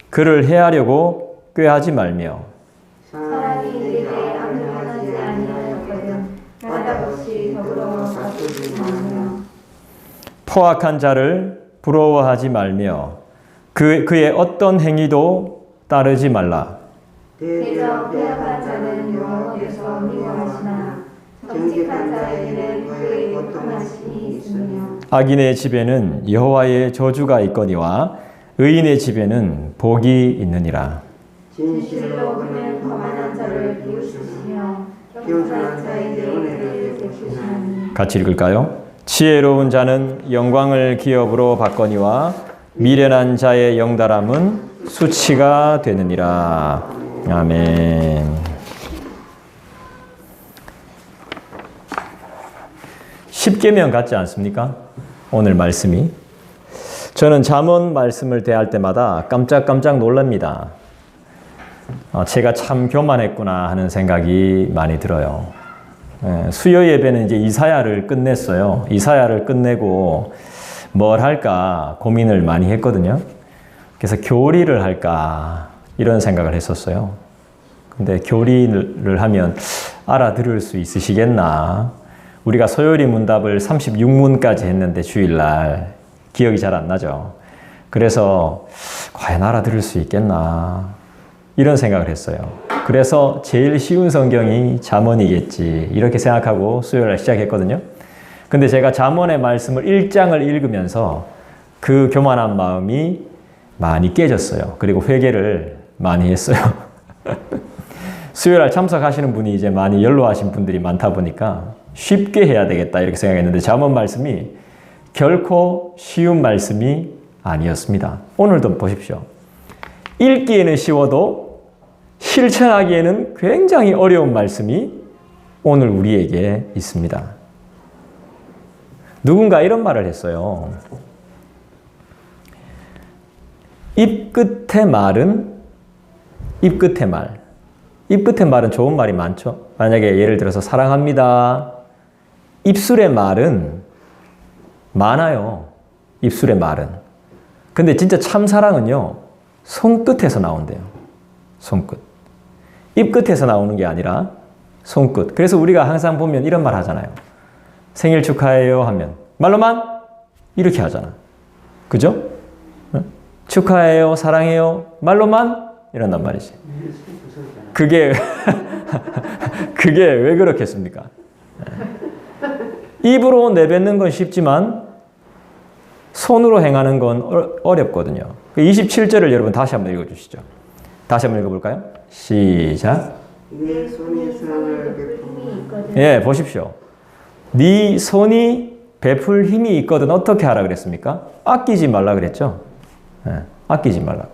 그를 해하려고 꾀하지 말며 사람이 내게 안전하지 아니하였거든 까닭없이 더불어 다투지 말며 포악한 자를 부러워하지 말며 그의 어떤 행위도 따르지 말라. 대저 폐역한 자는 여호와께서 미워하시나 정직한 자에게는 그의 고통하심이 있으며 악인의 집에는 여호와의 저주가 있거니와 의인의 집에는 복이 있느니라. 진실로 그는 거만한 자를 비우시며 겸손한 자에게 은혜를 베푸시나니. 같이 읽을까요? 지혜로운 자는 영광을 기업으로 받거니와 미련한 자의 영달함은 수치가 되느니라. 아멘. 십계명 같지 않습니까? 오늘 말씀이. 저는 잠언 말씀을 대할 때마다 깜짝깜짝 놀랍니다. 제가 참 교만했구나 하는 생각이 많이 들어요. 수요 예배는 이제 이사야를 끝냈어요. 이사야를 끝내고 뭘 할까 고민을 많이 했거든요. 그래서 교리를 할까 이런 생각을 했었어요. 근데 교리를 하면 알아들을 수 있으시겠나? 우리가 소요리 문답을 36문까지 했는데 주일날 기억이 잘 안 나죠. 그래서 과연 알아들을 수 있겠나? 이런 생각을 했어요. 그래서 제일 쉬운 성경이 잠언이겠지 이렇게 생각하고 수요일날 시작했거든요. 근데 제가 잠언의 말씀을 1장을 읽으면서 그 교만한 마음이 많이 깨졌어요. 그리고 회개를 많이 했어요. 수요일날 참석하시는 분이 이제 많이 연로하신 분들이 많다 보니까 쉽게 해야 되겠다 이렇게 생각했는데 잠언 말씀이 결코 쉬운 말씀이 아니었습니다. 오늘도 보십시오. 읽기에는 쉬워도 실천하기에는 굉장히 어려운 말씀이 오늘 우리에게 있습니다. 누군가 이런 말을 했어요. 입 끝의 말은 입 끝의 말. 입 끝의 말은 좋은 말이 많죠. 만약에 예를 들어서 사랑합니다. 입술의 말은 많아요. 입술의 말은. 근데 진짜 참 사랑은요. 손끝에서 나온대요. 손끝. 입 끝에서 나오는 게 아니라 손끝. 그래서 우리가 항상 보면 이런 말 하잖아요. 생일 축하해요 하면 말로만 이렇게 하잖아. 그죠? 축하해요, 사랑해요, 말로만 이런단 말이지. 그게 왜 그렇겠습니까? 입으로 내뱉는 건 쉽지만 손으로 행하는 건 어렵거든요. 27절을 여러분 다시 한번 읽어주시죠. 다시 한번 읽어볼까요? 시작. 내 손이 선을 베풀 있거든. 예, 보십시오. 네 손이 베풀 힘이 있거든 어떻게 하라 그랬습니까? 아끼지 말라 그랬죠. 예, 아끼지 말라.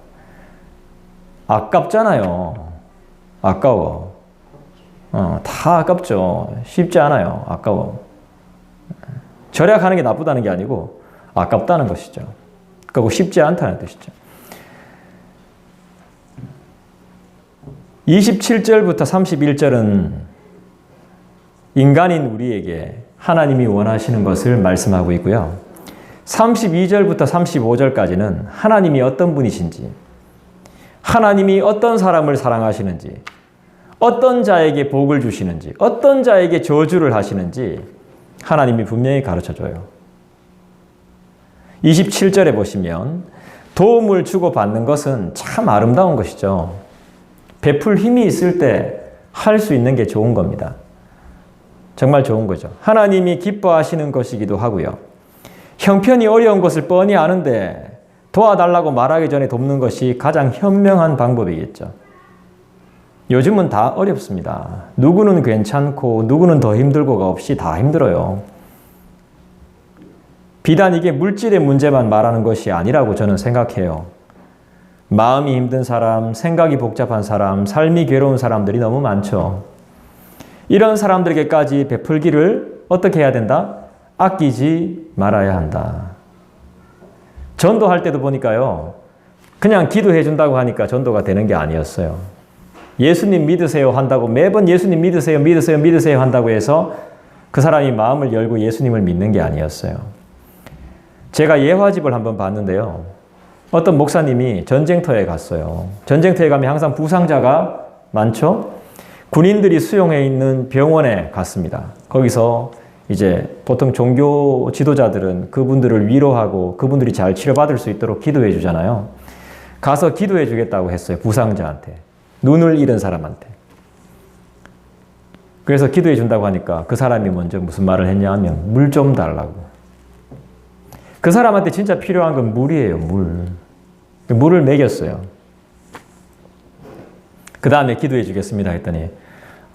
아깝잖아요. 아까워. 다 아깝죠. 쉽지 않아요. 아까워. 절약하는 게 나쁘다는 게 아니고 아깝다는 것이죠. 그리고 쉽지 않다는 뜻이죠. 27절부터 31절은 인간인 우리에게 하나님이 원하시는 것을 말씀하고 있고요. 32절부터 35절까지는 하나님이 어떤 분이신지, 하나님이 어떤 사람을 사랑하시는지, 어떤 자에게 복을 주시는지, 어떤 자에게 저주를 하시는지 하나님이 분명히 가르쳐줘요. 27절에 보시면 도움을 주고받는 것은 참 아름다운 것이죠. 베풀 힘이 있을 때 할 수 있는 게 좋은 겁니다. 정말 좋은 거죠. 하나님이 기뻐하시는 것이기도 하고요. 형편이 어려운 것을 뻔히 아는데 도와달라고 말하기 전에 돕는 것이 가장 현명한 방법이겠죠. 요즘은 다 어렵습니다. 누구는 괜찮고 누구는 더 힘들고가 없이 다 힘들어요. 비단 이게 물질의 문제만 말하는 것이 아니라고 저는 생각해요. 마음이 힘든 사람, 생각이 복잡한 사람, 삶이 괴로운 사람들이 너무 많죠. 이런 사람들에게까지 베풀기를 어떻게 해야 된다? 아끼지 말아야 한다. 전도할 때도 보니까요. 그냥 기도해 준다고 하니까 전도가 되는 게 아니었어요. 예수님 믿으세요 한다고 매번 예수님 믿으세요, 믿으세요, 믿으세요 한다고 해서 그 사람이 마음을 열고 예수님을 믿는 게 아니었어요. 제가 예화집을 한번 봤는데요. 어떤 목사님이 전쟁터에 갔어요. 전쟁터에 가면 항상 부상자가 많죠? 군인들이 수용해 있는 병원에 갔습니다. 거기서 이제 보통 종교 지도자들은 그분들을 위로하고 그분들이 잘 치료받을 수 있도록 기도해 주잖아요. 가서 기도해 주겠다고 했어요. 부상자한테. 눈을 잃은 사람한테. 그래서 기도해 준다고 하니까 그 사람이 먼저 무슨 말을 했냐 하면 물 좀 달라고. 그 사람한테 진짜 필요한 건 물이에요. 물. 물을 먹였어요. 그 다음에 기도해 주겠습니다 했더니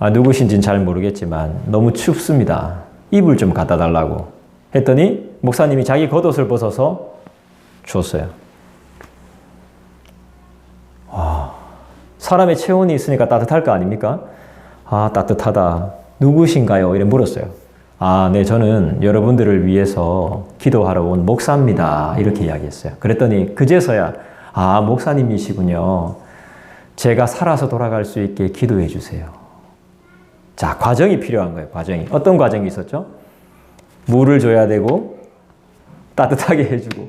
누구신지는 잘 모르겠지만 너무 춥습니다. 이불 좀 갖다 달라고 했더니 목사님이 자기 겉옷을 벗어서 줬어요. 사람의 체온이 있으니까 따뜻할 거 아닙니까? 따뜻하다. 누구신가요? 이래 물었어요. 네, 저는 여러분들을 위해서 기도하러 온 목사입니다. 이렇게 이야기했어요. 그랬더니 그제서야 목사님이시군요. 제가 살아서 돌아갈 수 있게 기도해 주세요. 자, 과정이 필요한 거예요. 과정이. 어떤 과정이 있었죠? 물을 줘야 되고 따뜻하게 해주고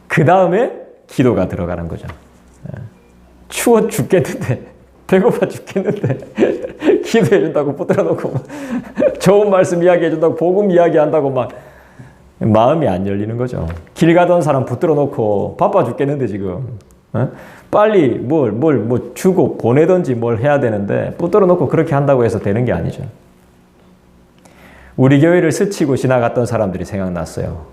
그 다음에 기도가 들어가는 거죠. 추워 죽겠는데 배고파 죽겠는데 기도해 준다고 붙들어 놓고 좋은 말씀 이야기해 준다고 복음 이야기한다고 막 마음이 안 열리는 거죠. 길 가던 사람 붙들어 놓고 바빠 죽겠는데 지금 빨리 뭘 주고 보내든지 뭘 해야 되는데 붙들어 놓고 그렇게 한다고 해서 되는 게 아니죠. 우리 교회를 스치고 지나갔던 사람들이 생각났어요.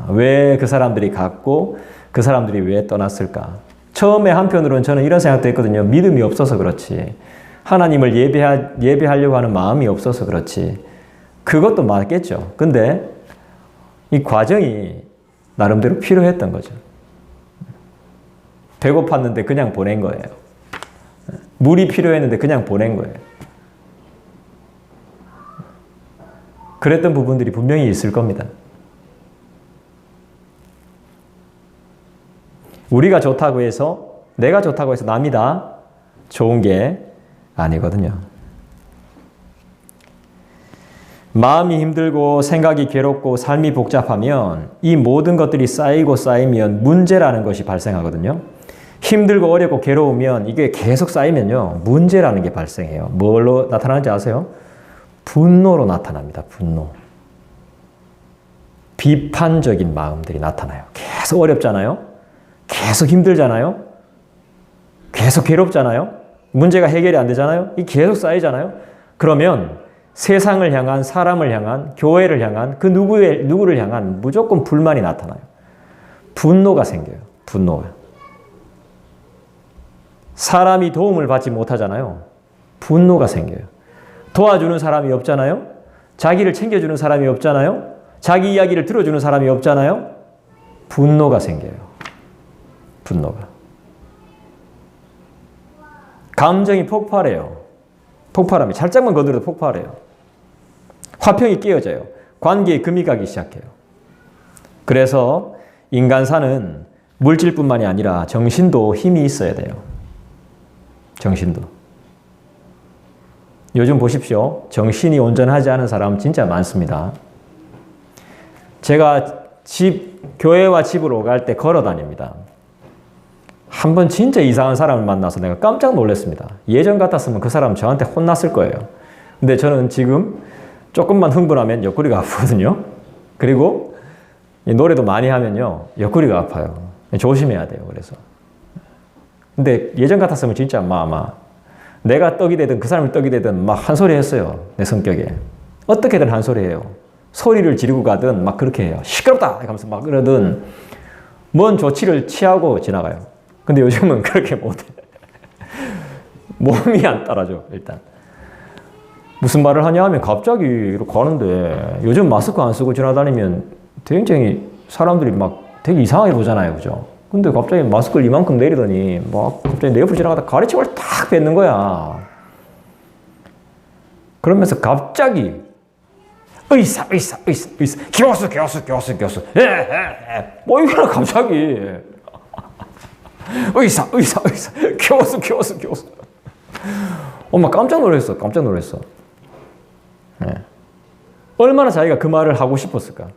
왜 그 사람들이 갔고 그 사람들이 왜 떠났을까? 처음에 한편으로는 저는 이런 생각도 했거든요. 믿음이 없어서 그렇지. 하나님을 예배하려고 하는 마음이 없어서 그렇지. 그것도 맞겠죠. 근데 이 과정이 나름대로 필요했던 거죠. 배고팠는데 그냥 보낸 거예요. 물이 필요했는데 그냥 보낸 거예요. 그랬던 부분들이 분명히 있을 겁니다. 우리가 좋다고 해서, 내가 좋다고 해서 남이 다 좋은 게 아니거든요. 마음이 힘들고 생각이 괴롭고 삶이 복잡하면 이 모든 것들이 쌓이고 쌓이면 문제라는 것이 발생하거든요. 힘들고 어렵고 괴로우면 이게 계속 쌓이면요. 문제라는 게 발생해요. 뭘로 나타나는지 아세요? 분노로 나타납니다. 분노. 비판적인 마음들이 나타나요. 계속 어렵잖아요. 계속 힘들잖아요. 계속 괴롭잖아요. 문제가 해결이 안 되잖아요. 이 계속 쌓이잖아요. 그러면 세상을 향한, 사람을 향한, 교회를 향한, 그 누구를 향한 무조건 불만이 나타나요. 분노가 생겨요. 분노가. 사람이 도움을 받지 못하잖아요. 분노가 생겨요. 도와주는 사람이 없잖아요. 자기를 챙겨주는 사람이 없잖아요. 자기 이야기를 들어주는 사람이 없잖아요. 분노가 생겨요. 분노가. 감정이 폭발해요. 폭발하면 살짝만 건드려도 폭발해요. 화평이 깨어져요. 관계에 금이 가기 시작해요. 그래서 인간사는 물질뿐만이 아니라 정신도 힘이 있어야 돼요. 정신도. 요즘 보십시오. 정신이 온전하지 않은 사람 진짜 많습니다. 제가 교회와 집으로 오갈 때 걸어 다닙니다. 한 번 진짜 이상한 사람을 만나서 내가 깜짝 놀랐습니다. 예전 같았으면 그 사람 저한테 혼났을 거예요. 근데 저는 지금 조금만 흥분하면 옆구리가 아프거든요. 그리고 노래도 많이 하면요. 옆구리가 아파요. 조심해야 돼요. 그래서. 근데 예전 같았으면 진짜 내가 떡이 되든 그 사람이 떡이 되든 막 한 소리 했어요. 내 성격에. 어떻게든 한 소리 해요. 소리를 지르고 가든 막 그렇게 해요. 시끄럽다! 하면서 막 그러든 뭔 조치를 취하고 지나가요. 근데 요즘은 그렇게 못해. 몸이 안 따라줘, 일단. 무슨 말을 하냐 하면 갑자기 이렇게 가는데 요즘 마스크 안 쓰고 지나다니면 굉장히 사람들이 막 되게 이상하게 보잖아요. 그죠? 근데 갑자기 마스크를 이만큼 내리더니 막 갑자기 내 옆을 지나가다 가래침을 탁 뱉는 거야. 그러면서 갑자기 의사 교수 뭐 이거나 갑자기 의사 교수 엄마 깜짝 놀랐어. 네. 얼마나 자기가 그 말을 하고 싶었을까.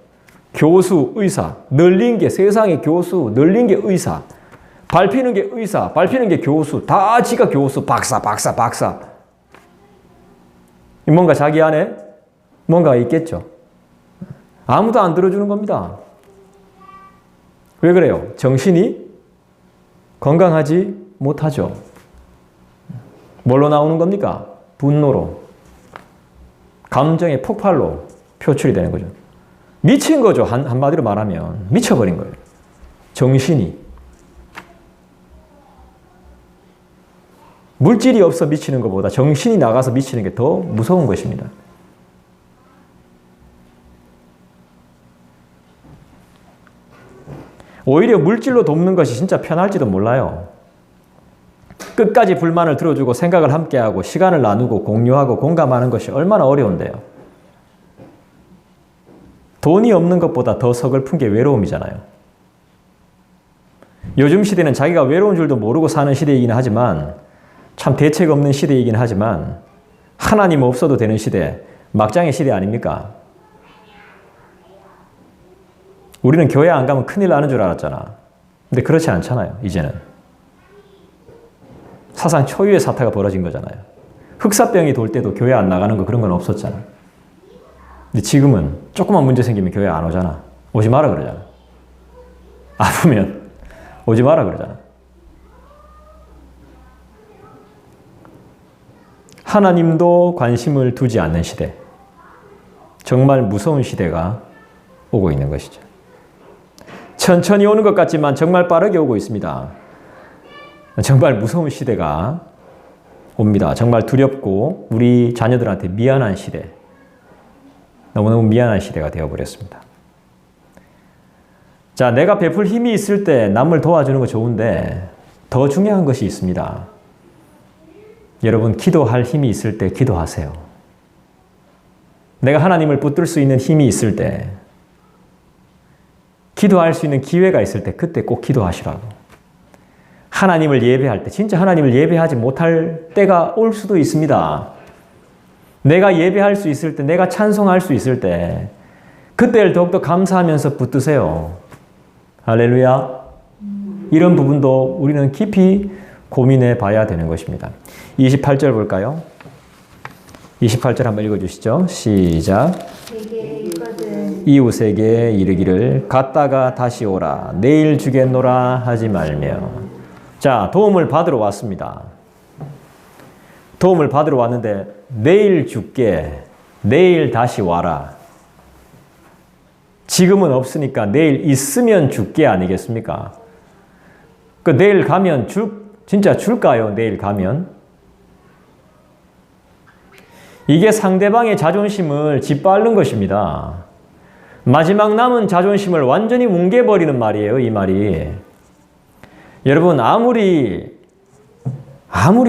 교수, 의사. 널린 게 세상의 교수, 널린 게 의사. 밟히는 게 의사, 밟히는 게 교수. 다 지가 교수, 박사. 뭔가 자기 안에 뭔가가 있겠죠. 아무도 안 들어주는 겁니다. 왜 그래요? 정신이 건강하지 못하죠. 뭘로 나오는 겁니까? 분노로. 감정의 폭발로 표출이 되는 거죠. 미친 거죠. 한마디로 말하면. 미쳐버린 거예요. 정신이. 물질이 없어 미치는 것보다 정신이 나가서 미치는 게 더 무서운 것입니다. 오히려 물질로 돕는 것이 진짜 편할지도 몰라요. 끝까지 불만을 들어주고 생각을 함께하고 시간을 나누고 공유하고 공감하는 것이 얼마나 어려운데요. 돈이 없는 것보다 더 서글픈 게 외로움이잖아요. 요즘 시대는 자기가 외로운 줄도 모르고 사는 시대이긴 하지만 참 대책 없는 시대이긴 하지만 하나님 없어도 되는 시대, 막장의 시대 아닙니까? 우리는 교회 안 가면 큰일 나는 줄 알았잖아. 근데 그렇지 않잖아요, 이제는. 사상 초유의 사태가 벌어진 거잖아요. 흑사병이 돌 때도 교회 안 나가는 거 그런 건 없었잖아. 근데 지금은 조그만 문제 생기면 교회 안 오잖아. 오지 마라 그러잖아. 아프면 오지 마라 그러잖아. 하나님도 관심을 두지 않는 시대. 정말 무서운 시대가 오고 있는 것이죠. 천천히 오는 것 같지만 정말 빠르게 오고 있습니다. 정말 무서운 시대가 옵니다. 정말 두렵고 우리 자녀들한테 미안한 시대. 너무너무 미안한 시대가 되어버렸습니다. 자, 내가 베풀 힘이 있을 때 남을 도와주는 거 좋은데 더 중요한 것이 있습니다. 여러분, 기도할 힘이 있을 때 기도하세요. 내가 하나님을 붙들 수 있는 힘이 있을 때, 기도할 수 있는 기회가 있을 때 그때 꼭 기도하시라고. 하나님을 예배할 때, 진짜 하나님을 예배하지 못할 때가 올 수도 있습니다. 내가 예배할 수 있을 때, 내가 찬송할 수 있을 때 그때를 더욱더 감사하면서 붙드세요. 할렐루야. 이런 부분도 우리는 깊이 고민해 봐야 되는 것입니다. 28절 볼까요? 28절 한번 읽어주시죠. 시작. 이웃에게 이르기를 갔다가 다시 오라. 내일 주겠노라 하지 말며. 자, 도움을 받으러 왔습니다. 도움을 받으러 왔는데 내일 줄게. 내일 다시 와라. 지금은 없으니까 내일 있으면 줄게 아니겠습니까? 그 내일 가면 진짜 줄까요? 내일 가면? 이게 상대방의 자존심을 짓밟는 것입니다. 마지막 남은 자존심을 완전히 뭉개버리는 말이에요, 이 말이. 여러분, 아무리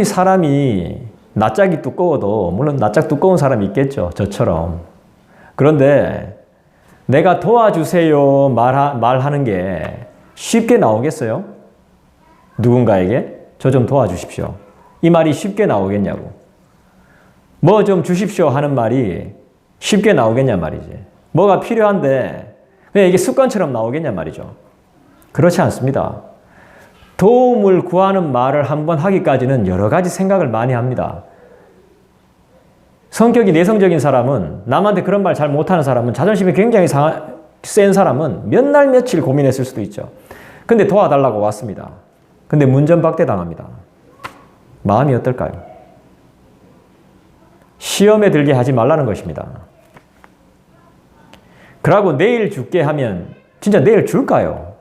사람이 낯짝이 두꺼워도, 물론 낯짝 두꺼운 사람이 있겠죠, 저처럼. 그런데 내가 도와주세요 말하는 게 쉽게 나오겠어요? 누군가에게 저 좀 도와주십시오. 이 말이 쉽게 나오겠냐고. 뭐 좀 주십시오 하는 말이 쉽게 나오겠냐 말이지. 뭐가 필요한데 그냥 이게 습관처럼 나오겠냐 말이죠. 그렇지 않습니다. 도움을 구하는 말을 한번 하기까지는 여러 가지 생각을 많이 합니다. 성격이 내성적인 사람은, 남한테 그런 말 잘 못하는 사람은, 자존심이 굉장히 센 사람은 몇 날 며칠 고민했을 수도 있죠. 근데 도와달라고 왔습니다. 근데 문전박대 당합니다. 마음이 어떨까요? 시험에 들게 하지 말라는 것입니다. 그러고 내일 줄게 하면 진짜 내일 줄까요?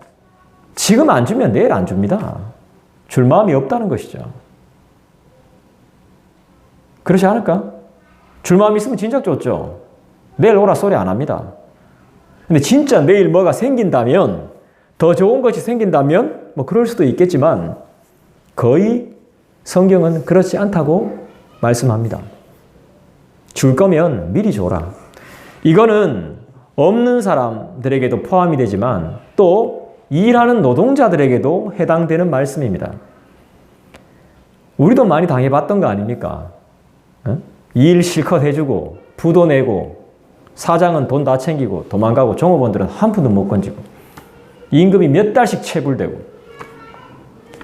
지금 안 주면 내일 안 줍니다. 줄 마음이 없다는 것이죠. 그렇지 않을까? 줄 마음이 있으면 진작 줬죠. 내일 오라 소리 안 합니다. 근데 진짜 내일 뭐가 생긴다면, 더 좋은 것이 생긴다면 뭐 그럴 수도 있겠지만 거의 성경은 그렇지 않다고 말씀합니다. 줄 거면 미리 줘라. 이거는 없는 사람들에게도 포함이 되지만 또 일하는 노동자들에게도 해당되는 말씀입니다. 우리도 많이 당해봤던 거 아닙니까? 일 실컷 해주고 부도 내고 사장은 돈 다 챙기고 도망가고 종업원들은 한 푼도 못 건지고 임금이 몇 달씩 체불되고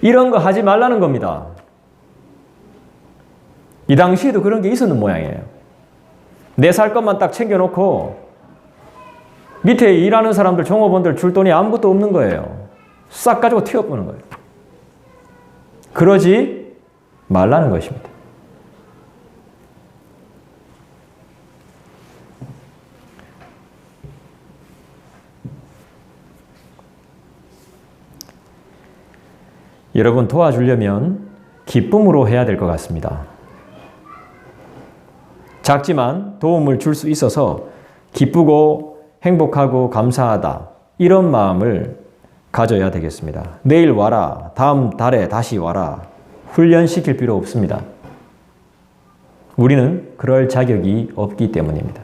이런 거 하지 말라는 겁니다. 이 당시에도 그런 게 있었는 모양이에요. 내 살 것만 딱 챙겨놓고 밑에 일하는 사람들, 종업원들 줄 돈이 아무것도 없는 거예요. 싹 가지고 튀어보는 거예요. 그러지 말라는 것입니다. 여러분 도와주려면 기쁨으로 해야 될 것 같습니다. 작지만 도움을 줄 수 있어서 기쁘고 행복하고 감사하다 이런 마음을 가져야 되겠습니다. 내일 와라, 다음 달에 다시 와라 훈련시킬 필요 없습니다. 우리는 그럴 자격이 없기 때문입니다.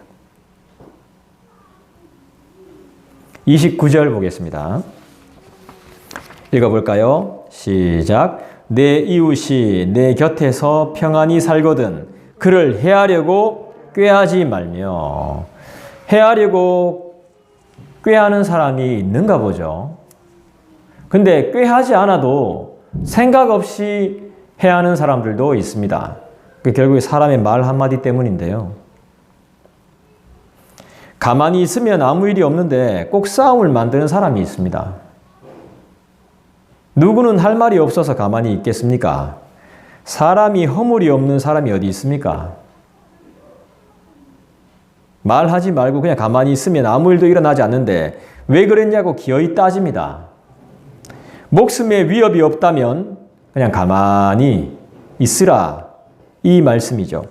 29절 보겠습니다. 읽어볼까요? 시작. 내 이웃이 내 곁에서 평안히 살거든 그를 해하려고 꾀하지 말며. 해하려고 꾀하는 사람이 있는가 보죠. 근데 꾀하지 않아도 생각 없이 해하는 사람들도 있습니다. 결국에 사람의 말 한마디 때문인데요. 가만히 있으면 아무 일이 없는데 꼭 싸움을 만드는 사람이 있습니다. 누구는 할 말이 없어서 가만히 있겠습니까? 사람이 허물이 없는 사람이 어디 있습니까? 말하지 말고 그냥 가만히 있으면 아무 일도 일어나지 않는데 왜 그랬냐고 기어이 따집니다. 목숨에 위협이 없다면 그냥 가만히 있으라 이 말씀이죠.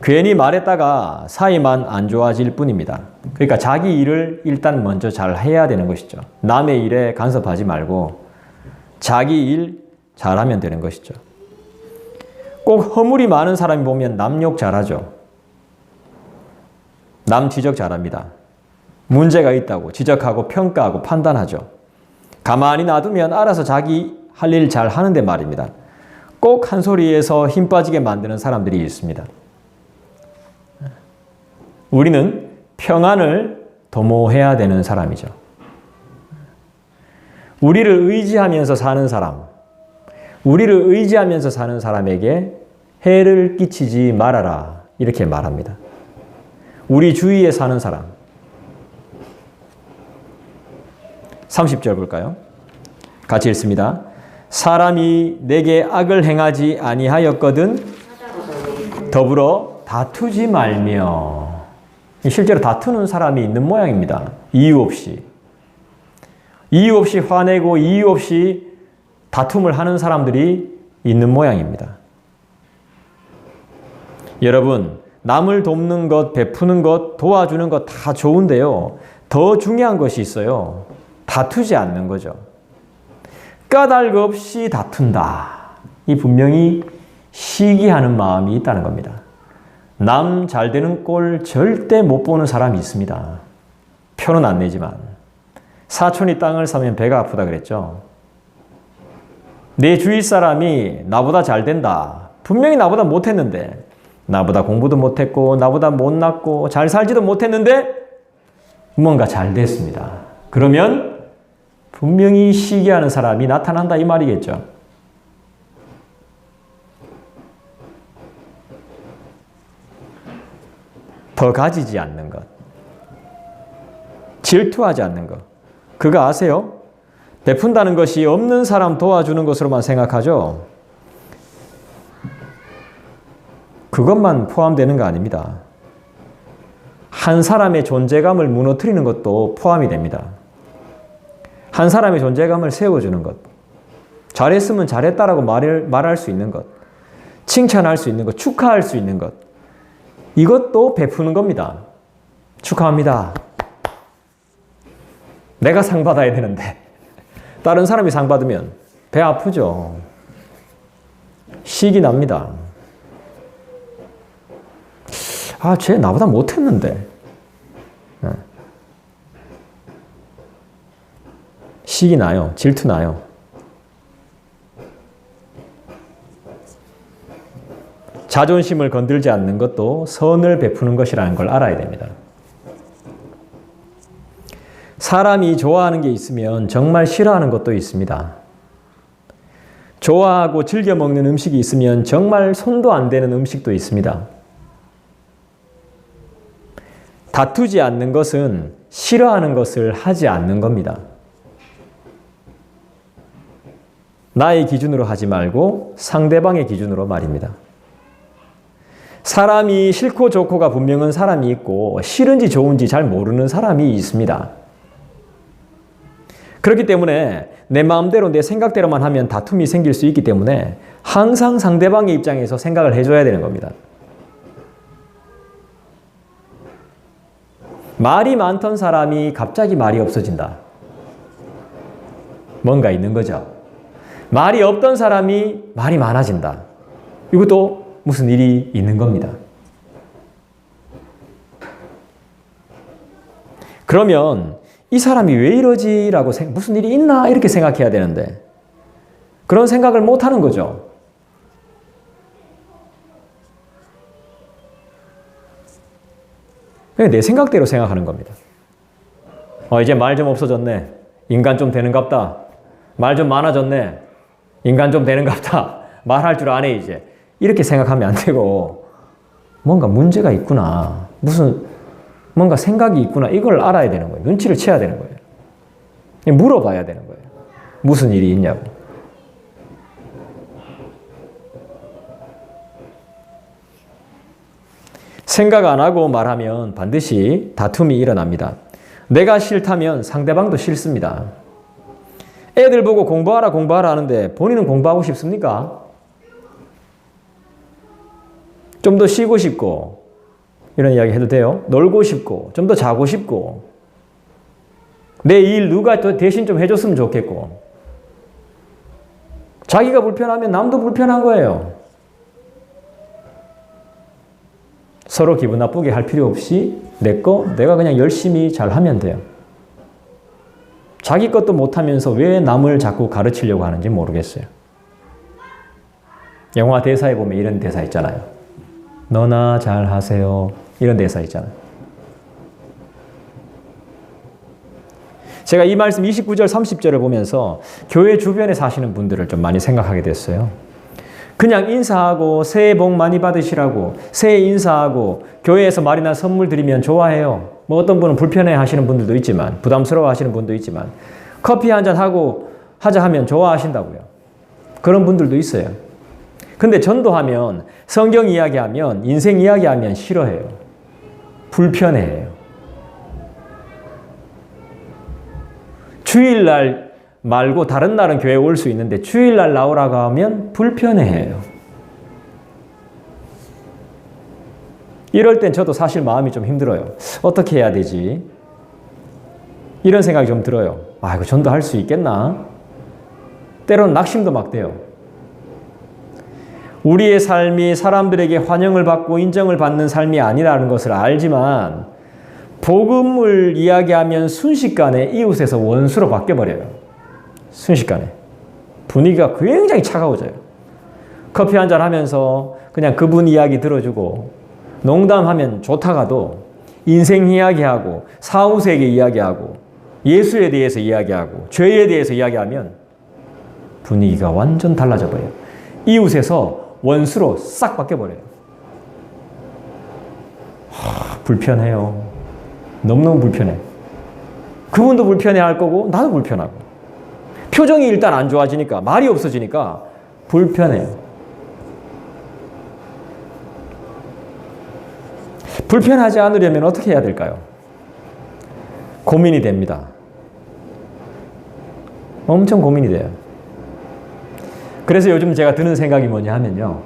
괜히 말했다가 사이만 안 좋아질 뿐입니다. 그러니까 자기 일을 일단 먼저 잘 해야 되는 것이죠. 남의 일에 간섭하지 말고 자기 일 잘하면 되는 것이죠. 꼭 허물이 많은 사람이 보면 남 욕 잘하죠. 남 지적 잘합니다. 문제가 있다고 지적하고 평가하고 판단하죠. 가만히 놔두면 알아서 자기 할 일 잘 하는데 말입니다. 꼭 한 소리에서 힘 빠지게 만드는 사람들이 있습니다. 우리는 평안을 도모해야 되는 사람이죠. 우리를 의지하면서 사는 사람, 우리를 의지하면서 사는 사람에게 해를 끼치지 말아라 이렇게 말합니다. 우리 주위에 사는 사람. 30절 볼까요? 같이 읽습니다. 사람이 내게 악을 행하지 아니하였거든 더불어 다투지 말며. 실제로 다투는 사람이 있는 모양입니다. 이유 없이. 이유 없이 화내고 이유 없이 다툼을 하는 사람들이 있는 모양입니다. 여러분, 남을 돕는 것, 베푸는 것, 도와주는 것 다 좋은데요. 더 중요한 것이 있어요. 다투지 않는 거죠. 까닭 없이 다툰다. 이 분명히 시기하는 마음이 있다는 겁니다. 남 잘 되는 꼴 절대 못 보는 사람이 있습니다. 표는 안 내지만. 사촌이 땅을 사면 배가 아프다 그랬죠. 내 주위 사람이 나보다 잘 된다. 분명히 나보다 못했는데, 나보다 공부도 못했고 나보다 못났고 잘 살지도 못했는데 뭔가 잘 됐습니다. 그러면 분명히 시기하는 사람이 나타난다 이 말이겠죠. 더 가지지 않는 것, 질투하지 않는 것. 그거 아세요? 베푼다는 것이 없는 사람 도와주는 것으로만 생각하죠. 그것만 포함되는 거 아닙니다. 한 사람의 존재감을 무너뜨리는 것도 포함이 됩니다. 한 사람의 존재감을 세워주는 것, 잘했으면 잘했다라고 말할 수 있는 것, 칭찬할 수 있는 것, 축하할 수 있는 것, 이것도 베푸는 겁니다. 축하합니다. 내가 상 받아야 되는데 다른 사람이 상 받으면 배 아프죠. 시기 납니다. 아, 쟤 나보다 못했는데. 시기 나요. 질투 나요. 자존심을 건들지 않는 것도 선을 베푸는 것이라는 걸 알아야 됩니다. 사람이 좋아하는 게 있으면 정말 싫어하는 것도 있습니다. 좋아하고 즐겨 먹는 음식이 있으면 정말 손도 안 대는 음식도 있습니다. 다투지 않는 것은 싫어하는 것을 하지 않는 겁니다. 나의 기준으로 하지 말고 상대방의 기준으로 말입니다. 사람이 싫고 좋고가 분명한 사람이 있고 싫은지 좋은지 잘 모르는 사람이 있습니다. 그렇기 때문에 내 마음대로 내 생각대로만 하면 다툼이 생길 수 있기 때문에 항상 상대방의 입장에서 생각을 해줘야 되는 겁니다. 말이 많던 사람이 갑자기 말이 없어진다. 뭔가 있는 거죠. 말이 없던 사람이 말이 많아진다. 이것도 무슨 일이 있는 겁니다. 그러면 이 사람이 왜 이러지라고 무슨 일이 있나 이렇게 생각해야 되는데 그런 생각을 못 하는 거죠. 그냥 내 생각대로 생각하는 겁니다. 이제 말 좀 없어졌네. 인간 좀 되는갑다. 말 좀 많아졌네. 인간 좀 되는갑다. 말할 줄 아네 이제. 이렇게 생각하면 안 되고 뭔가 문제가 있구나. 뭔가 생각이 있구나. 이걸 알아야 되는 거예요. 눈치를 채야 되는 거예요. 물어봐야 되는 거예요. 무슨 일이 있냐고. 생각 안 하고 말하면 반드시 다툼이 일어납니다. 내가 싫다면 상대방도 싫습니다. 애들 보고 공부하라 하는데 본인은 공부하고 싶습니까? 좀 더 쉬고 싶고 이런 이야기 해도 돼요. 놀고 싶고 좀 더 자고 싶고 내 일 누가 대신 좀 해줬으면 좋겠고 자기가 불편하면 남도 불편한 거예요. 서로 기분 나쁘게 할 필요 없이 내가 그냥 열심히 잘 하면 돼요. 자기 것도 못하면서 왜 남을 자꾸 가르치려고 하는지 모르겠어요. 영화 대사에 보면 이런 대사 있잖아요. 너나 잘 하세요. 이런 대사 있잖아요. 제가 이 말씀 29절 30절을 보면서 교회 주변에 사시는 분들을 좀 많이 생각하게 됐어요. 그냥 인사하고 새해 복 많이 받으시라고 새해 인사하고 교회에서 말이나 선물 드리면 좋아해요. 뭐 어떤 분은 불편해 하시는 분들도 있지만 부담스러워 하시는 분도 있지만 커피 한잔 하고 하자 하면 좋아하신다고요. 그런 분들도 있어요. 근데 전도하면 성경 이야기하면 인생 이야기하면 싫어해요. 불편해해요. 주일날 말고 다른 날은 교회에 올 수 있는데 주일날 나오라고 하면 불편해해요. 이럴 땐 저도 사실 마음이 좀 힘들어요. 어떻게 해야 되지? 이런 생각이 좀 들어요. 이거 전도할 수 있겠나? 때로는 낙심도 막 돼요. 우리의 삶이 사람들에게 환영을 받고 인정을 받는 삶이 아니라는 것을 알지만 복음을 이야기하면 순식간에 이웃에서 원수로 바뀌어버려요. 순식간에. 분위기가 굉장히 차가워져요. 커피 한잔 하면서 그냥 그분 이야기 들어주고 농담하면 좋다가도 인생 이야기하고 사후세계 이야기하고 예수에 대해서 이야기하고 죄에 대해서 이야기하면 분위기가 완전 달라져 버려요. 이웃에서 원수로 싹 바뀌어버려요. 불편해요. 너무너무 불편해. 그분도 불편해할 거고 나도 불편하고 표정이 일단 안 좋아지니까 말이 없어지니까 불편해요. 불편하지 않으려면 어떻게 해야 될까요? 고민이 됩니다. 엄청 고민이 돼요. 그래서 요즘 제가 드는 생각이 뭐냐 하면요.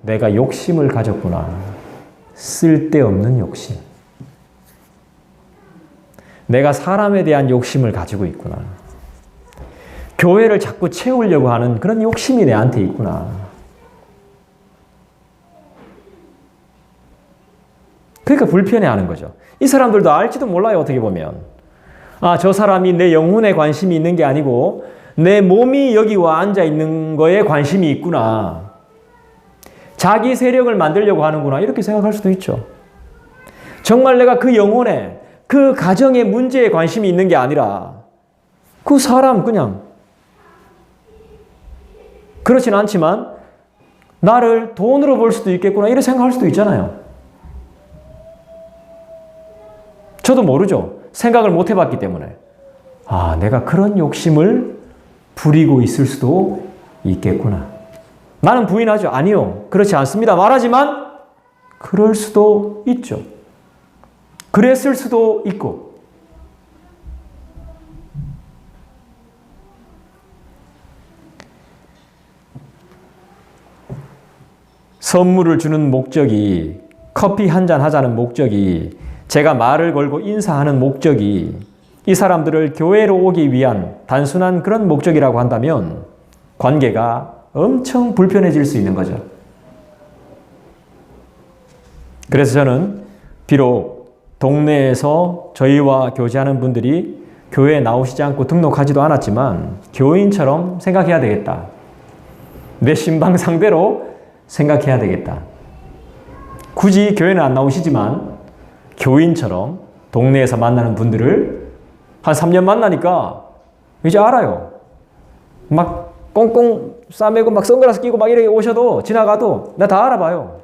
내가 욕심을 가졌구나. 쓸데없는 욕심. 내가 사람에 대한 욕심을 가지고 있구나. 교회를 자꾸 채우려고 하는 그런 욕심이 내한테 있구나. 그러니까 불편해하는 거죠. 이 사람들도 알지도 몰라요. 어떻게 보면. 저 사람이 내 영혼에 관심이 있는 게 아니고 내 몸이 여기 와 앉아 있는 거에 관심이 있구나. 자기 세력을 만들려고 하는구나. 이렇게 생각할 수도 있죠. 정말 내가 그 영혼에 그 가정의 문제에 관심이 있는 게 아니라 그 사람 그냥 그렇진 않지만 나를 돈으로 볼 수도 있겠구나 이렇게 생각할 수도 있잖아요. 저도 모르죠. 생각을 못 해봤기 때문에. 아, 내가 그런 욕심을 부리고 있을 수도 있겠구나. 나는 부인하죠. 아니요. 그렇지 않습니다. 말하지만 그럴 수도 있죠. 그랬을 수도 있고. 선물을 주는 목적이, 커피 한 잔 하자는 목적이, 제가 말을 걸고 인사하는 목적이 이 사람들을 교회로 오기 위한 단순한 그런 목적이라고 한다면 관계가 엄청 불편해질 수 있는 거죠. 그래서 저는 비록 동네에서 저희와 교제하는 분들이 교회에 나오시지 않고 등록하지도 않았지만 교인처럼 생각해야 되겠다. 내 신방 상대로 생각해야 되겠다. 굳이 교회는 안 나오시지만 교인처럼 동네에서 만나는 분들을 한 3년 만나니까 이제 알아요. 막 꽁꽁 싸매고 막 선글라스 끼고 막 이렇게 오셔도 지나가도 나 다 알아봐요.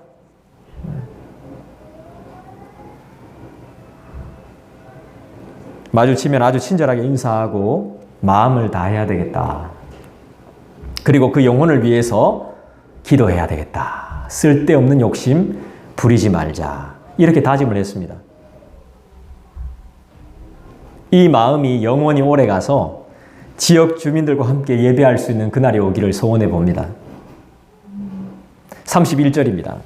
마주치면 아주 친절하게 인사하고 마음을 다해야 되겠다. 그리고 그 영혼을 위해서 기도해야 되겠다. 쓸데없는 욕심 부리지 말자. 이렇게 다짐을 했습니다. 이 마음이 영원히 오래가서 지역 주민들과 함께 예배할 수 있는 그날이 오기를 소원해 봅니다. 31절입니다.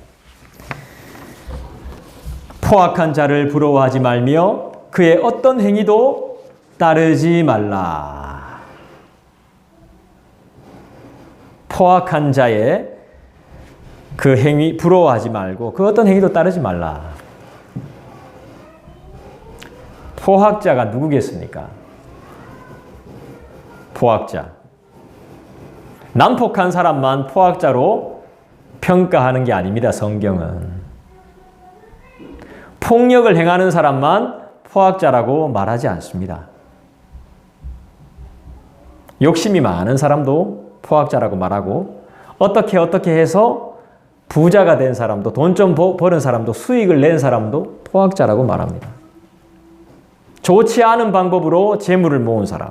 포악한 자를 부러워하지 말며 그의 어떤 행위도 따르지 말라. 포악한 자의 그 행위 부러워하지 말고 그 어떤 행위도 따르지 말라. 포학자가 누구겠습니까? 포학자. 난폭한 사람만 포학자로 평가하는 게 아닙니다. 성경은. 폭력을 행하는 사람만 포학자라고 말하지 않습니다. 욕심이 많은 사람도 포학자라고 말하고 어떻게 해서 부자가 된 사람도 돈 좀 버는 사람도 수익을 낸 사람도 포학자라고 말합니다. 좋지 않은 방법으로 재물을 모은 사람,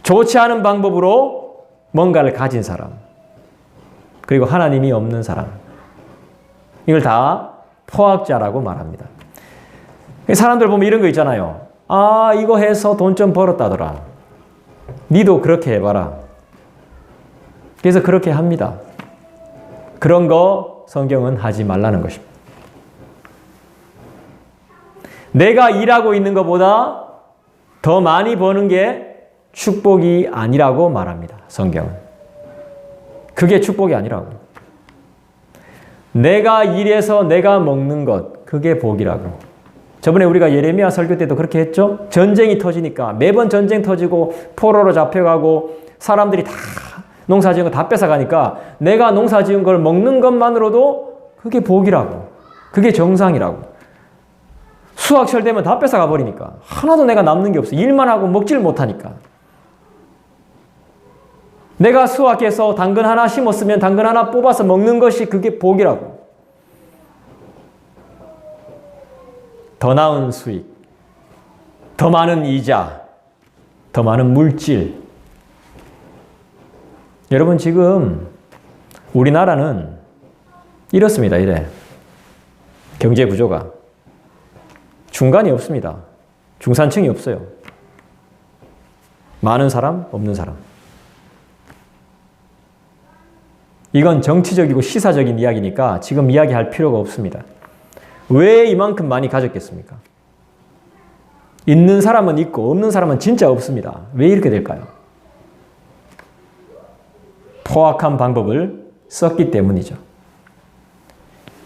좋지 않은 방법으로 뭔가를 가진 사람, 그리고 하나님이 없는 사람, 이걸 다 포학자라고 말합니다. 사람들 보면 이런 거 있잖아요. 아, 이거 해서 돈 좀 벌었다더라. 니도 그렇게 해봐라. 그래서 그렇게 합니다. 그런 거 성경은 하지 말라는 것입니다. 내가 일하고 있는 것보다 더 많이 버는 게 축복이 아니라고 말합니다. 성경은. 그게 축복이 아니라고. 내가 일해서 내가 먹는 것, 그게 복이라고. 저번에 우리가 예레미야 설교 때도 그렇게 했죠? 전쟁이 터지니까 매번 전쟁 터지고 포로로 잡혀가고 사람들이 다 농사 지은 거 다 뺏어가니까 내가 농사 지은 걸 먹는 것만으로도 그게 복이라고. 그게 정상이라고. 수확철 되면 다 뺏어가 버리니까 하나도 내가 남는 게 없어. 일만 하고 먹질 못하니까. 내가 수확해서 당근 하나 심었으면 당근 하나 뽑아서 먹는 것이 그게 복이라고. 더 나은 수익, 더 많은 이자, 더 많은 물질. 여러분 지금 우리나라는 이렇습니다. 이래. 경제 구조가. 중간이 없습니다. 중산층이 없어요. 많은 사람, 없는 사람. 이건 정치적이고 시사적인 이야기니까 지금 이야기할 필요가 없습니다. 왜 이만큼 많이 가졌겠습니까? 있는 사람은 있고 없는 사람은 진짜 없습니다. 왜 이렇게 될까요? 포악한 방법을 썼기 때문이죠.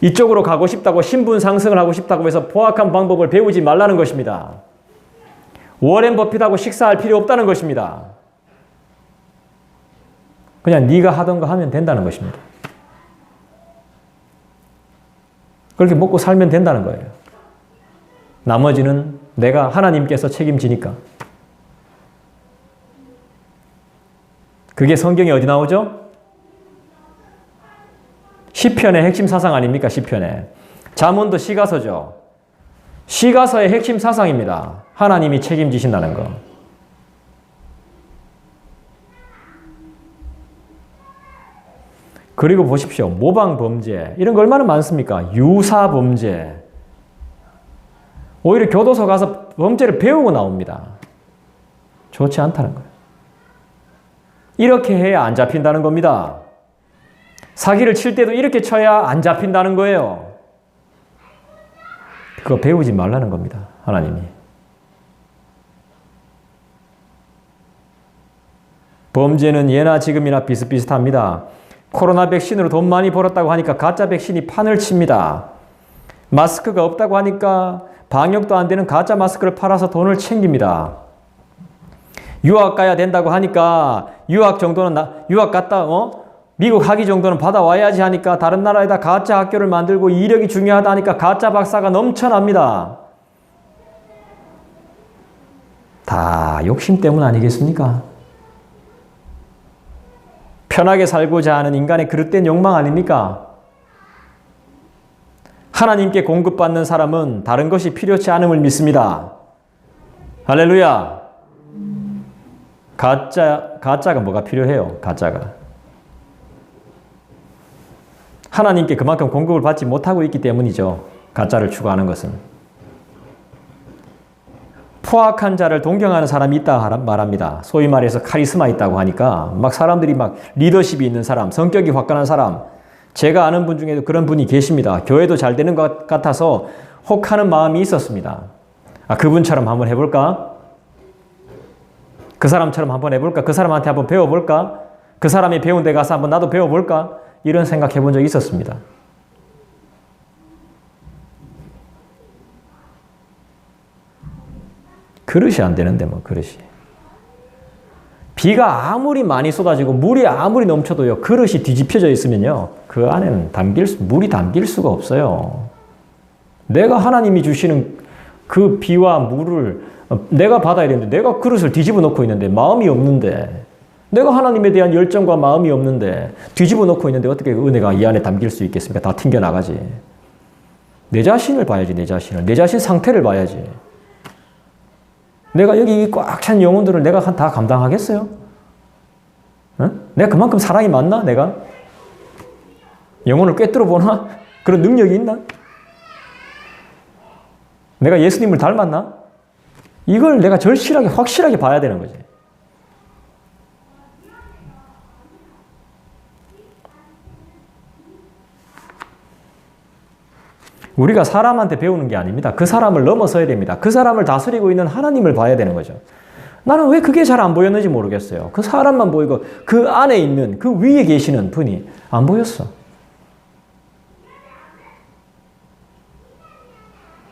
이쪽으로 가고 싶다고 신분 상승을 하고 싶다고 해서 포악한 방법을 배우지 말라는 것입니다. 워렌 버핏하고 식사할 필요 없다는 것입니다. 그냥 네가 하던 거 하면 된다는 것입니다. 그렇게 먹고 살면 된다는 거예요. 나머지는 내가 하나님께서 책임지니까. 그게 성경에 어디 나오죠? 시편의 핵심 사상 아닙니까? 시편에. 잠언도 시가서죠. 시가서의 핵심 사상입니다. 하나님이 책임지신다는 거. 그리고 보십시오. 모방 범죄. 이런 거 얼마나 많습니까? 유사 범죄. 오히려 교도소 가서 범죄를 배우고 나옵니다. 좋지 않다는 거예요. 이렇게 해야 안 잡힌다는 겁니다. 사기를 칠 때도 이렇게 쳐야 안 잡힌다는 거예요. 그거 배우지 말라는 겁니다. 하나님이. 범죄는 예나 지금이나 비슷비슷합니다. 코로나 백신으로 돈 많이 벌었다고 하니까 가짜 백신이 판을 칩니다. 마스크가 없다고 하니까 방역도 안 되는 가짜 마스크를 팔아서 돈을 챙깁니다. 유학 가야 된다고 하니까 유학 갔다 미국 학위 정도는 받아와야지 하니까 다른 나라에다 가짜 학교를 만들고 이력이 중요하다 하니까 가짜 박사가 넘쳐납니다. 다 욕심 때문 아니겠습니까? 편하게 살고자 하는 인간의 그릇된 욕망 아닙니까? 하나님께 공급받는 사람은 다른 것이 필요치 않음을 믿습니다. 할렐루야. 가짜가 뭐가 필요해요? 가짜가. 하나님께 그만큼 공급을 받지 못하고 있기 때문이죠. 가짜를 추구하는 것은. 포악한 자를 동경하는 사람이 있다 말합니다. 소위 말해서 카리스마 있다고 하니까 막 사람들이 막 리더십이 있는 사람, 성격이 화끈한 사람. 제가 아는 분 중에도 그런 분이 계십니다. 교회도 잘 되는 것 같아서 혹하는 마음이 있었습니다. 그분처럼 한번 해볼까? 그 사람처럼 한번 해볼까? 그 사람한테 한번 배워볼까? 그 사람이 배운 데 가서 한번 나도 배워볼까? 이런 생각 해본 적이 있었습니다. 그릇이 안 되는데 뭐 그릇이. 비가 아무리 많이 쏟아지고 물이 아무리 넘쳐도요. 그릇이 뒤집혀져 있으면요. 그 안에는 물이 담길 수가 없어요. 내가 하나님이 주시는 그 비와 물을 내가 받아야 되는데 내가 그릇을 뒤집어 놓고 있는데 마음이 없는데 내가 하나님에 대한 열정과 마음이 없는데 뒤집어 놓고 있는데 어떻게 그 은혜가 이 안에 담길 수 있겠습니까? 다 튕겨나가지. 내 자신을 봐야지. 내 자신을. 내 자신 상태를 봐야지. 내가 여기 꽉 찬 영혼들을 내가 다 감당하겠어요? 응? 내가 그만큼 사랑이 많나? 내가? 영혼을 꿰뚫어 보나? 그런 능력이 있나? 내가 예수님을 닮았나? 이걸 내가 절실하게 확실하게 봐야 되는 거지. 우리가 사람한테 배우는 게 아닙니다. 그 사람을 넘어서야 됩니다. 그 사람을 다스리고 있는 하나님을 봐야 되는 거죠. 나는 왜 그게 잘 안 보였는지 모르겠어요. 그 사람만 보이고 그 안에 있는 그 위에 계시는 분이 안 보였어.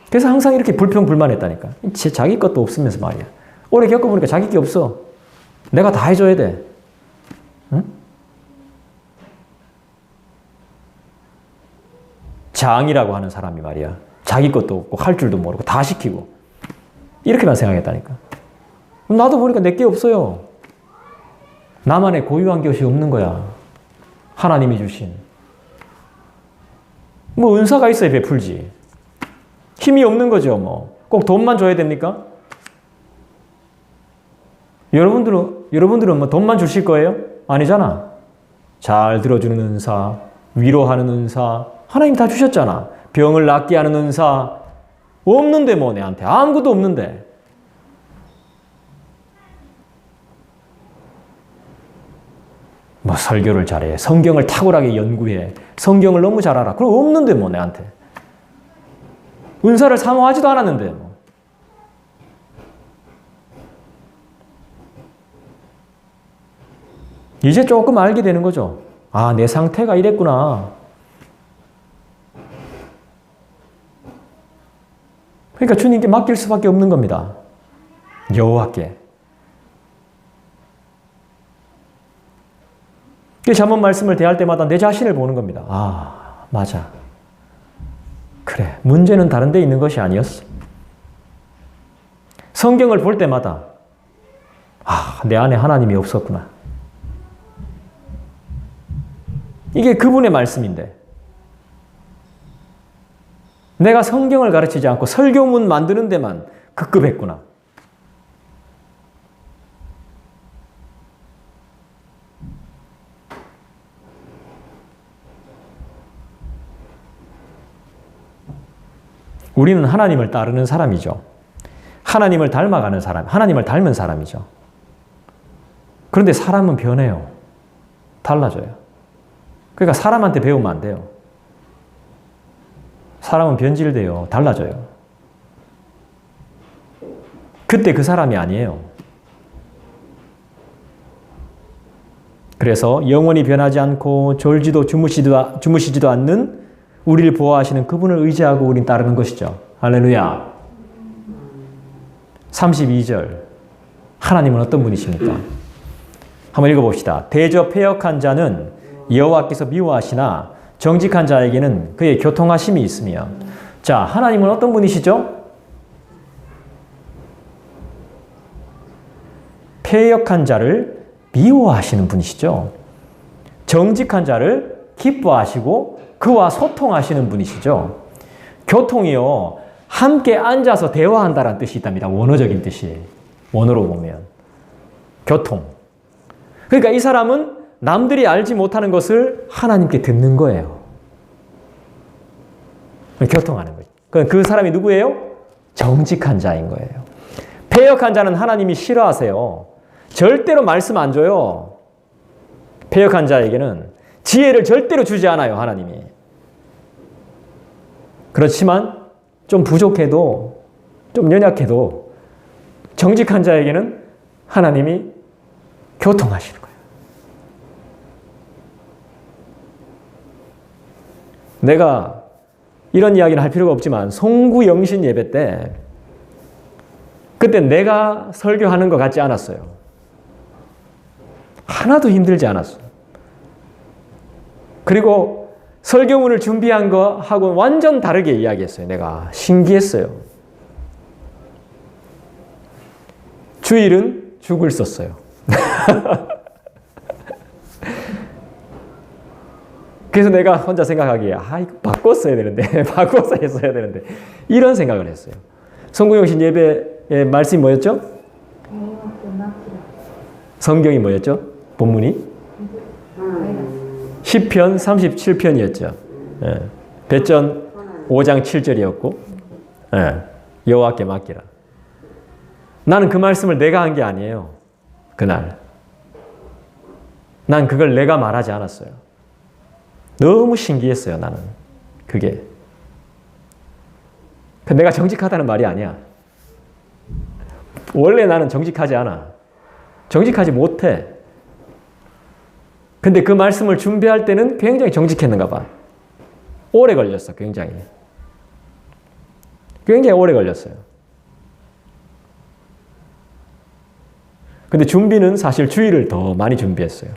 그래서 항상 이렇게 불평불만했다니까. 자기 것도 없으면서 말이야. 오래 겪어보니까 자기 게 없어. 내가 다 해줘야 돼. 응? 장이라고 하는 사람이 말이야. 자기 것도 없고 할 줄도 모르고 다 시키고 이렇게만 생각했다니까. 나도 보니까 내게 없어요. 나만의 고유한 것이 없는 거야. 하나님이 주신. 뭐 은사가 있어야 베풀지. 힘이 없는 거죠. 뭐 꼭 돈만 줘야 됩니까? 여러분들은 뭐 돈만 주실 거예요? 아니잖아. 잘 들어주는 은사, 위로하는 은사, 하나님 다 주셨잖아. 병을 낫게 하는 은사. 없는데 뭐 내한테. 아무것도 없는데. 뭐 설교를 잘해. 성경을 탁월하게 연구해. 성경을 너무 잘 알아. 그럼 없는데 뭐 내한테. 은사를 사모하지도 않았는데 뭐. 이제 조금 알게 되는 거죠. 아, 내 상태가 이랬구나. 그러니까 주님께 맡길 수밖에 없는 겁니다. 여호와께. 잠언 말씀을 대할 때마다 내 자신을 보는 겁니다. 아, 맞아. 그래, 문제는 다른 데 있는 것이 아니었어. 성경을 볼 때마다 내 안에 하나님이 없었구나. 이게 그분의 말씀인데 내가 성경을 가르치지 않고 설교문 만드는 데만 급급했구나. 우리는 하나님을 따르는 사람이죠. 하나님을 닮아가는 사람, 하나님을 닮은 사람이죠. 그런데 사람은 변해요. 달라져요. 그러니까 사람한테 배우면 안 돼요. 사람은 변질돼요. 달라져요. 그때 그 사람이 아니에요. 그래서 영원히 변하지 않고 졸지도 주무시지도 않는 우리를 보호하시는 그분을 의지하고 우린 따르는 것이죠. 할렐루야. 32절. 하나님은 어떤 분이십니까? 한번 읽어봅시다. 대저 패역한 자는 여호와께서 미워하시나 정직한 자에게는 그의 교통하심이 있으며. 자, 하나님은 어떤 분이시죠? 패역한 자를 미워하시는 분이시죠. 정직한 자를 기뻐하시고 그와 소통하시는 분이시죠. 교통이요, 함께 앉아서 대화한다는 뜻이 있답니다. 원어적인 뜻이. 원어로 보면. 교통. 그러니까 이 사람은 남들이 알지 못하는 것을 하나님께 듣는 거예요. 교통하는 거죠. 그 사람이 누구예요? 정직한 자인 거예요. 패역한 자는 하나님이 싫어하세요. 절대로 말씀 안 줘요. 패역한 자에게는 지혜를 절대로 주지 않아요, 하나님이. 그렇지만 좀 부족해도, 좀 연약해도 정직한 자에게는 하나님이 교통하시는 거예요. 내가 이런 이야기는 할 필요가 없지만 송구영신 예배 때 그때 내가 설교하는 것 같지 않았어요. 하나도 힘들지 않았어요. 그리고 설교문을 준비한 거하고 완전 다르게 이야기했어요. 내가 신기했어요. 주일은 죽을 썼어요. 그래서 내가 혼자 생각하기에 이거 바꿨어야 되는데 바꿔서 했어야 되는데 이런 생각을 했어요. 송구영신 예배의 말씀이 뭐였죠? 성경이 뭐였죠? 본문이? 시편 37편이었죠. 예. 배전 5장 7절이었고 여호와께 맡기라. 나는 그 말씀을 내가 한 게 아니에요. 그날. 난 그걸 내가 말하지 않았어요. 너무 신기했어요, 나는. 그게. 내가 정직하다는 말이 아니야. 원래 나는 정직하지 않아. 정직하지 못해. 근데 그 말씀을 준비할 때는 굉장히 정직했는가 봐. 오래 걸렸어, 굉장히. 굉장히 오래 걸렸어요. 근데 준비는 사실 주일을 더 많이 준비했어요.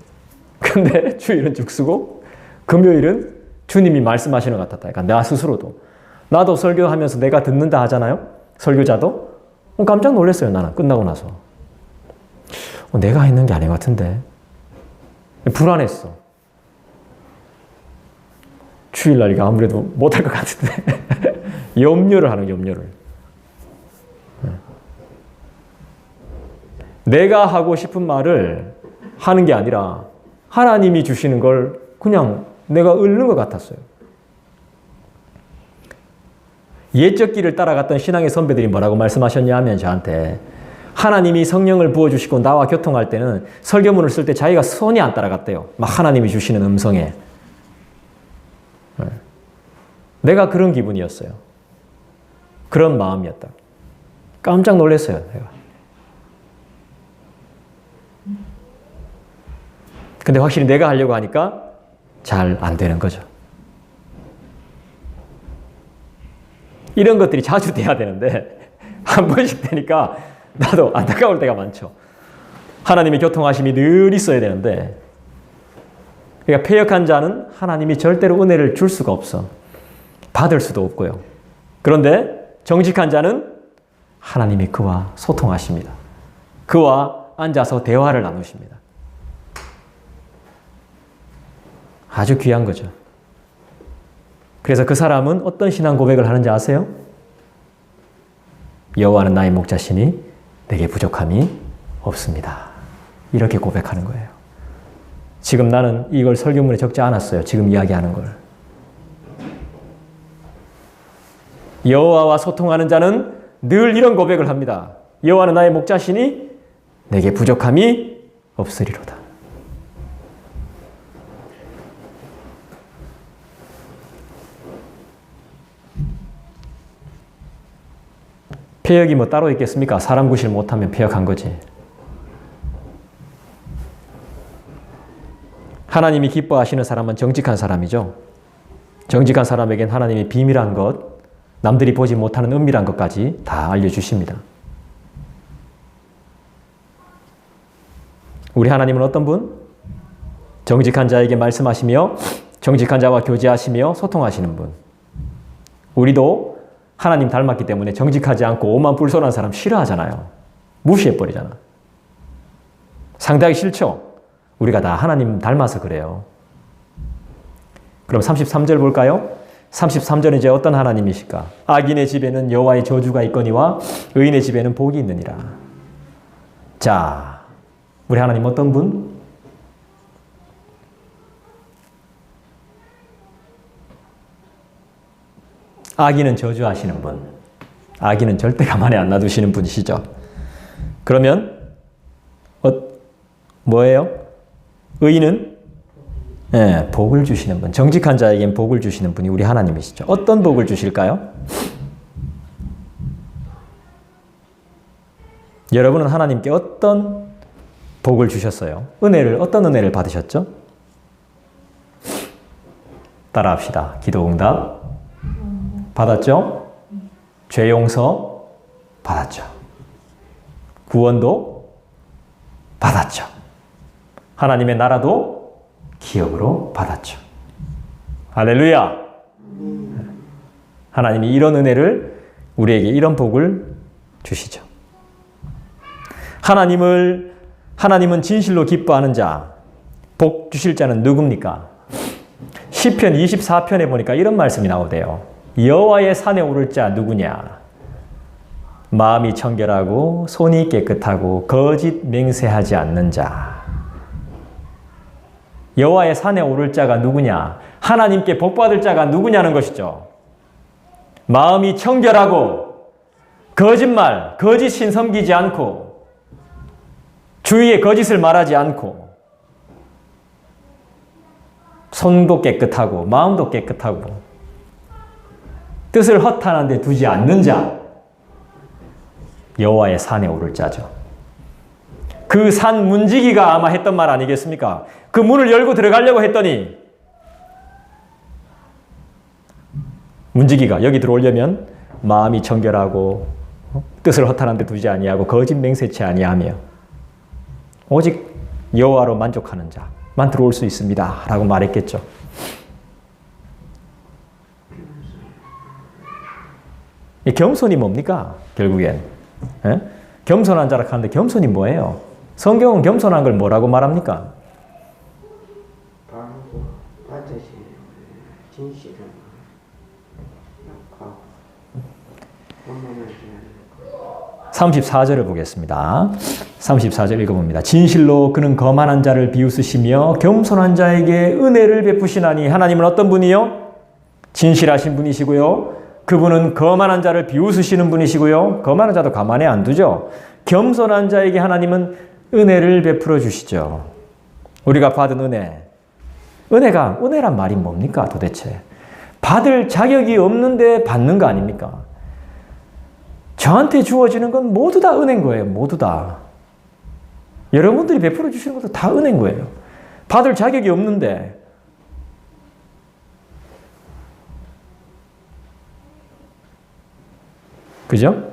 근데 주일은 죽쓰고 금요일은 주님이 말씀하시는 것 같았다. 그러니까 나 스스로도. 나도 설교하면서 내가 듣는다 하잖아요. 설교자도. 깜짝 놀랐어요, 나는. 끝나고 나서. 내가 했는 게 아닌 것 같은데. 불안했어. 주일날 이거 아무래도 못할 것 같은데. 염려를 하는 염려를. 내가 하고 싶은 말을 하는 게 아니라 하나님이 주시는 걸 그냥 내가 읊는 것 같았어요. 옛적 길을 따라갔던 신앙의 선배들이 뭐라고 말씀하셨냐 하면 저한테 하나님이 성령을 부어주시고 나와 교통할 때는 설교문을 쓸 때 자기가 손이 안 따라갔대요. 막 하나님이 주시는 음성에. 내가 그런 기분이었어요. 그런 마음이었다. 깜짝 놀랐어요, 내가. 근데 확실히 내가 하려고 하니까 잘 안 되는 거죠. 이런 것들이 자주 돼야 되는데 한 번씩 되니까 나도 안타까울 때가 많죠. 하나님의 교통하심이 늘 있어야 되는데 그러니까 패역한 자는 하나님이 절대로 은혜를 줄 수가 없어. 받을 수도 없고요. 그런데 정직한 자는 하나님이 그와 소통하십니다. 그와 앉아서 대화를 나누십니다. 아주 귀한 거죠. 그래서 그 사람은 어떤 신앙 고백을 하는지 아세요? 여호와는 나의 목자시니 내게 부족함이 없습니다. 이렇게 고백하는 거예요. 지금 나는 이걸 설교문에 적지 않았어요. 지금 이야기하는 걸. 여호와와 소통하는 자는 늘 이런 고백을 합니다. 여호와는 나의 목자시니 내게 부족함이 없으리로다. 폐역이 뭐 따로 있겠습니까? 사람 구실 못하면 폐역한 거지. 하나님이 기뻐하시는 사람은 정직한 사람이죠. 정직한 사람에겐 하나님이 비밀한 것, 남들이 보지 못하는 은밀한 것까지 다 알려주십니다. 우리 하나님은 어떤 분? 정직한 자에게 말씀하시며 정직한 자와 교제하시며 소통하시는 분. 우리도 하나님 닮았기 때문에 정직하지 않고 오만 뿔소란 사람 싫어하잖아요. 무시해버리잖아. 상대하기 싫죠? 우리가 다 하나님 닮아서 그래요. 그럼 33절 볼까요? 33절은 이제 어떤 하나님이실까? 악인의 집에는 여호와의 저주가 있거니와 의인의 집에는 복이 있느니라. 자, 우리 하나님 어떤 분? 악인은 저주하시는 분. 악인은 절대 가만히 안 놔두시는 분이시죠. 그러면 뭐예요? 의인은 복을 주시는 분. 정직한 자에겐 복을 주시는 분이 우리 하나님이시죠. 어떤 복을 주실까요? 여러분은 하나님께 어떤 복을 주셨어요? 어떤 은혜를 받으셨죠? 따라합시다. 기도응답 받았죠? 죄 용서 받았죠. 구원도 받았죠. 하나님의 나라도 기업으로 받았죠. 할렐루야! 하나님이 이런 은혜를, 우리에게 이런 복을 주시죠. 하나님은 진실로 기뻐하는 자, 복 주실 자는 누굽니까? 시편 24편에 보니까 이런 말씀이 나오대요. 여호와의 산에 오를 자 누구냐? 마음이 청결하고 손이 깨끗하고 거짓 맹세하지 않는 자. 여호와의 산에 오를 자가 누구냐? 하나님께 복 받을 자가 누구냐는 것이죠. 마음이 청결하고 거짓 신 섬기지 않고 주위에 거짓을 말하지 않고 손도 깨끗하고 마음도 깨끗하고 뜻을 허탄한 데 두지 않는 자, 여호와의 산에 오를 자죠. 그 산 문지기가 아마 했던 말 아니겠습니까? 그 문을 열고 들어가려고 했더니 문지기가 여기 들어오려면 마음이 청결하고 뜻을 허탄한 데 두지 아니하고 거짓 맹세치 아니하며 오직 여호와로 만족하는 자만 들어올 수 있습니다 라고 말했겠죠. 이 겸손이 뭡니까? 결국엔 겸손한 자라 하는데 겸손이 뭐예요? 성경은 겸손한 걸 뭐라고 말합니까? 바르고 받으시는 진실은 약하고 34절을 보겠습니다. 34절 읽어봅니다. 진실로 그는 거만한 자를 비웃으시며 겸손한 자에게 은혜를 베푸시나니. 하나님은 어떤 분이요? 진실하신 분이시고요. 그분은 거만한 자를 비웃으시는 분이시고요. 거만한 자도 가만히 안 두죠. 겸손한 자에게 하나님은 은혜를 베풀어 주시죠. 우리가 받은 은혜란 말이 뭡니까 도대체? 받을 자격이 없는데 받는 거 아닙니까? 저한테 주어지는 건 모두 다 은혜인 거예요. 모두 다. 여러분들이 베풀어 주시는 것도 다 은혜인 거예요. 받을 자격이 없는데. 그죠?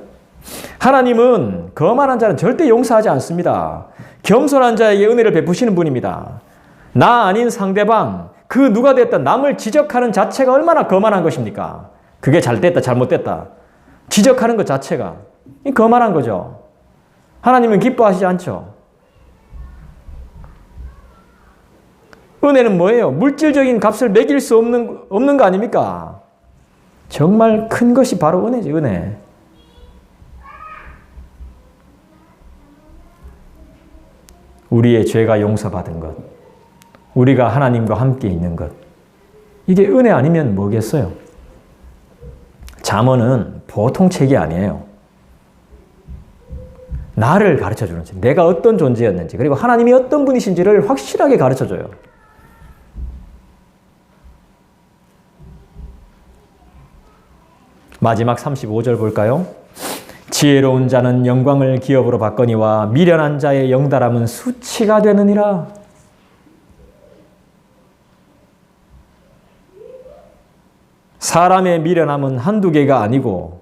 하나님은 거만한 자는 절대 용서하지 않습니다. 겸손한 자에게 은혜를 베푸시는 분입니다. 나 아닌 상대방, 그 누가 됐든 남을 지적하는 자체가 얼마나 거만한 것입니까? 그게 잘 됐다, 잘못됐다. 지적하는 것 자체가. 거만한 거죠. 하나님은 기뻐하시지 않죠. 은혜는 뭐예요? 물질적인 값을 매길 수 없는 거 아닙니까? 정말 큰 것이 바로 은혜지, 은혜. 우리의 죄가 용서받은 것, 우리가 하나님과 함께 있는 것, 이게 은혜 아니면 뭐겠어요? 잠언은 보통 책이 아니에요. 나를 가르쳐주는 책, 내가 어떤 존재였는지, 그리고 하나님이 어떤 분이신지를 확실하게 가르쳐줘요. 마지막 35절 볼까요? 지혜로운 자는 영광을 기업으로 받거니와 미련한 자의 영달함은 수치가 되느니라. 사람의 미련함은 한두 개가 아니고